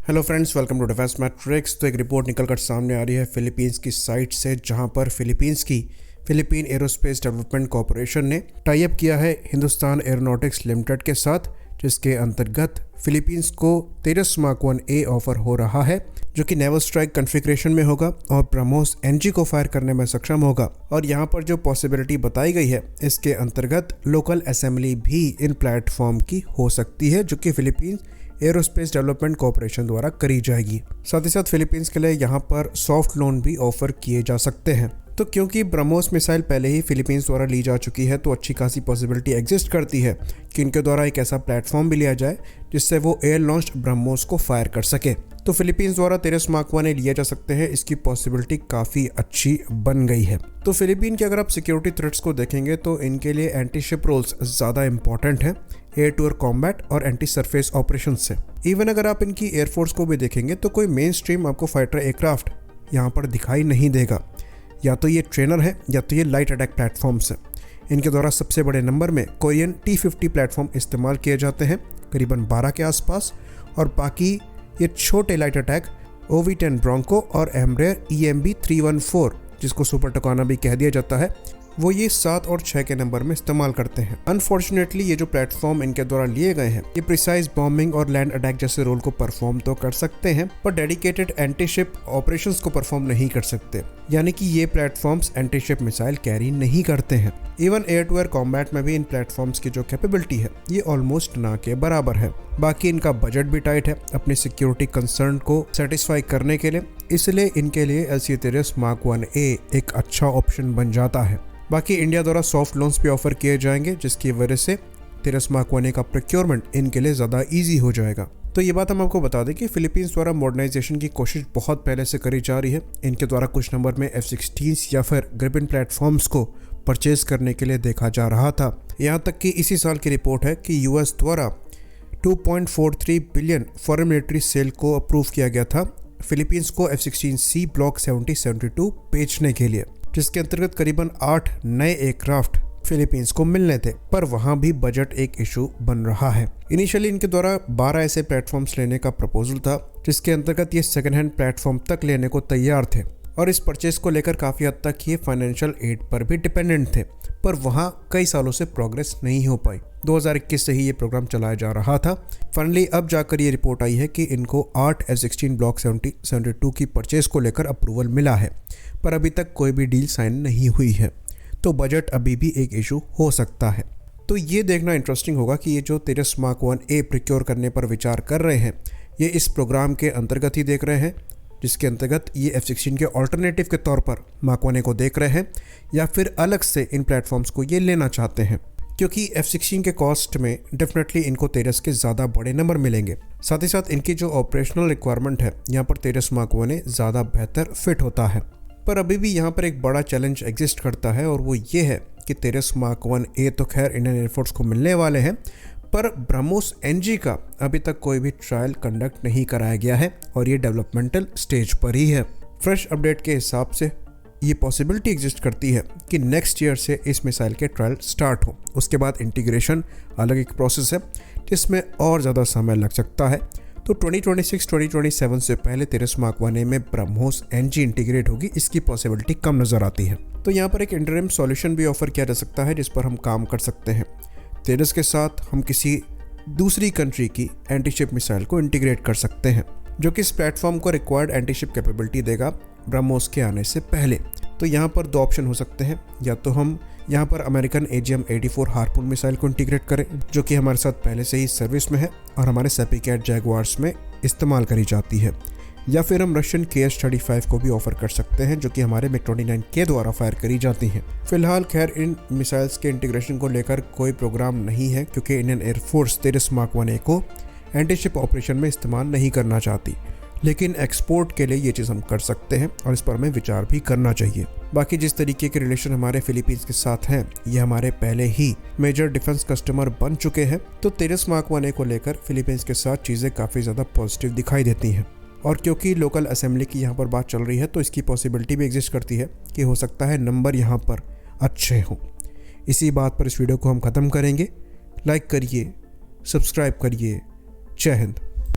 Hello friends, welcome to defence matrix. तो एक report निकलकर सामने आ रही है फिलीपींस की साइट से, जहां पर फिलीपींस की फिलीपीन एरोस्पेस डेवलपमेंट कॉरपोरेशन ने टाई अप किया है हिंदुस्तान एरोनॉटिक्स लिमिटेड के साथ, जिसके अंतर्गत फिलीपींस को तेजस मार्क 1A ऑफर हो रहा है, जो कि नेवल स्ट्राइक कॉन्फ़िगरेशन में होगा और ब्रह्मोस NG को फायर करने में सक्षम होगा। और यहाँ पर जो पॉसिबिलिटी बताई गई है, इसके अंतर्गत लोकल असेंबली भी इन प्लेटफॉर्म की हो सकती है, जो कि फिलीपींस एरोस्पेस डेवलपमेंट कॉरपोरेशन द्वारा करी जाएगी। साथ ही साथ फिलीपींस के लिए यहाँ पर सॉफ्ट लोन भी ऑफर किए जा सकते हैं। तो क्योंकि ब्रह्मोस मिसाइल पहले ही फिलीपींस द्वारा ली जा चुकी है, तो अच्छी खासी पॉसिबिलिटी एग्जिस्ट करती है कि इनके द्वारा एक ऐसा प्लेटफॉर्म भी लिया जाए जिससे वो एयर लॉन्च्ड ब्रह्मोस को फायर कर सके। तो फिलीपींस द्वारा तेजस मार्क 1A लिया जा सकते हैं, इसकी पॉसिबिलिटी काफ़ी अच्छी बन गई है। तो फिलीपीन के अगर आप सिक्योरिटी थ्रेट्स को देखेंगे तो इनके लिए एंटी शिप रोल्स ज़्यादा इंपॉर्टेंट हैं, एयर टू एयर कॉम्बैट और एंटी सरफेस ऑपरेशन से। इवन अगर आप इनकी एयरफोर्स को भी देखेंगे तो कोई मेन स्ट्रीम आपको फाइटर एयरक्राफ्ट यहाँ पर दिखाई नहीं देगा। या तो ये ट्रेनर है या तो ये लाइट अटैक प्लेटफॉर्म्स है। इनके द्वारा सबसे बड़े नंबर में कोरियन T-50 प्लेटफॉर्म इस्तेमाल किए जाते हैं, करीबन 12 के आसपास, और बाकी ये छोटे लाइट अटैक OV-10 ब्रोंको और एमरेयर EMB 314, जिसको सुपर टकाना भी कह दिया जाता है, वो ये 7 और 6 के नंबर में इस्तेमाल करते हैं। अनफॉर्चुनेटली ये जो प्लेटफॉर्म इनके द्वारा लिए गए हैं, ये प्रिसाइज बॉम्बिंग और लैंड अटैक जैसे रोल को परफॉर्म तो कर सकते हैं, पर डेडिकेटेड एंटी शिप ऑपरेशंस को परफॉर्म नहीं कर सकते। यानी कि ये platforms anti ship missile carry नहीं करते हैं। Even air to air combat में भी इन प्लेटफॉर्म्स की जो कैपेबिलिटी है, ये ऑलमोस्ट ना के बराबर है। बाकी इनका बजट भी टाइट है अपनी सिक्योरिटी कंसर्न को सेटिस्फाई करने के लिए, इसलिए इनके लिए LCA तेजस मार्क 1A एक अच्छा ऑप्शन बन जाता है। बाकी इंडिया द्वारा सॉफ्ट लोन्स भी ऑफर किए जाएंगे, जिसकी वजह से तेजस मार्क 1A का प्रोक्योरमेंट इनके लिए ज़्यादा ईजी हो जाएगा। तो ये बात हम आपको बता दें कि फिलीपींस द्वारा मॉडर्नाइजेशन की कोशिश बहुत पहले से करी जा रही है। इनके द्वारा कुछ नंबर में F-16 या फिर ग्रिपेन प्लेटफॉर्म्स को परचेज करने के लिए देखा जा रहा था। यहाँ तक कि इसी साल की रिपोर्ट है कि US द्वारा 2.43 बिलियन फॉरेन मिलिट्री सेल को अप्रूव किया गया था फिलीपींस को F-16C ब्लॉक 70-72 बेचने के लिए, जिसके अंतर्गत करीबन 8 नए एयरक्राफ्ट फिलीपींस को मिलने थे, पर वहां भी बजट एक इशू बन रहा है। इनिशियली इनके द्वारा 12 ऐसे प्लेटफॉर्म्स लेने का प्रपोजल था, जिसके अंतर्गत ये सेकेंड हैंड प्लेटफॉर्म तक लेने को तैयार थे, और इस परचेज को लेकर काफ़ी हद तक ये फाइनेंशियल एड पर भी डिपेंडेंट थे, पर वहाँ कई सालों से प्रोग्रेस नहीं हो पाई। 2021 से ही ये प्रोग्राम चलाया जा रहा था। फाइनली अब जाकर ये रिपोर्ट आई है कि इनको 8 F-16 ब्लॉक 70-72 की परचेज को लेकर अप्रूवल मिला है, पर अभी तक कोई भी डील साइन नहीं हुई है, तो बजट अभी भी एक इशू हो सकता है। तो ये देखना इंटरेस्टिंग होगा कि ये जो तेजस मार्क 1A प्रिक्योर करने पर विचार कर रहे हैं, ये इस प्रोग्राम के अंतर्गत ही देख रहे हैं, जिसके अंतर्गत ये F-16 के ऑल्टरनेटिव के तौर पर मार्क 1A को देख रहे हैं, या फिर अलग से इन प्लेटफॉर्म्स को ये लेना चाहते हैं, क्योंकि F-16 के कॉस्ट में डेफिनेटली इनको तेजस के ज़्यादा बड़े नंबर मिलेंगे। साथ ही साथ इनकी जो ऑपरेशनल रिक्वायरमेंट है, यहाँ पर तेजस मार्क 1A ज़्यादा बेहतर फिट होता है। पर अभी भी यहाँ पर एक बड़ा चैलेंज एग्जिस्ट करता है, और वो ये है कि तेजस मार्क 1A तो खैर इंडियन एयरफोर्स को मिलने वाले हैं, पर ब्रह्मोस NG का अभी तक कोई भी ट्रायल कंडक्ट नहीं कराया गया है, और ये डेवलपमेंटल स्टेज पर ही है। फ्रेश अपडेट के हिसाब से ये पॉसिबिलिटी एग्जिस्ट करती है कि नेक्स्ट ईयर से इस मिसाइल के ट्रायल स्टार्ट हो। उसके बाद इंटीग्रेशन अलग एक प्रोसेस है, जिसमें और ज़्यादा समय लग सकता है। तो 2026-2027 से पहले तेजस मार्क 1A में ब्रह्मोस NG इंटीग्रेट होगी, इसकी पॉसिबिलिटी कम नज़र आती है। तो यहाँ पर एक इंटरिम सॉल्यूशन भी ऑफर किया जा सकता है, जिस पर हम काम कर सकते हैं। तेजस के साथ हम किसी दूसरी कंट्री की एंटी शिप मिसाइल को इंटीग्रेट कर सकते हैं, जो कि इस प्लेटफॉर्म को रिक्वायर्ड एंटी शिप कैपेबिलिटी देगा ब्रह्मोस के आने से पहले। तो यहाँ पर 2 ऑप्शन हो सकते हैं, या तो हम यहाँ पर अमेरिकन AGM-84 हार्पून मिसाइल को इंटीग्रेट करें, जो कि हमारे साथ पहले से ही सर्विस में है और हमारे सैपिकैट जैगुआर्स में इस्तेमाल करी जाती है, या फिर हम रशियन KS-35 को भी ऑफर कर सकते हैं, जो कि हमारे MiG-29K द्वारा फायर करी जाती हैं। फिलहाल खैर इन मिसाइल्स के इंटीग्रेशन को लेकर कोई प्रोग्राम नहीं है, क्योंकि इंडियन एयरफोर्स तेजस मार्क 1A को एंटी शिप ऑपरेशन में इस्तेमाल नहीं करना चाहती, लेकिन एक्सपोर्ट के लिए ये चीज़ हम कर सकते हैं, और इस पर हमें विचार भी करना चाहिए। बाकी जिस तरीके के रिलेशन हमारे फिलीपींस के साथ हैं, ये हमारे पहले ही मेजर डिफेंस कस्टमर बन चुके हैं, तो तेजस मार्क 1A को लेकर फिलीपींस के साथ चीज़ें काफ़ी ज़्यादा पॉजिटिव दिखाई देती हैं। और क्योंकि लोकल असेंबली की यहाँ पर बात चल रही है, तो इसकी पॉसिबिलिटी भी एग्जिस्ट करती है कि हो सकता है नंबर यहाँ पर अच्छे हों। इसी बात पर इस वीडियो को हम ख़त्म करेंगे। लाइक करिए, सब्सक्राइब करिए। जय हिंद।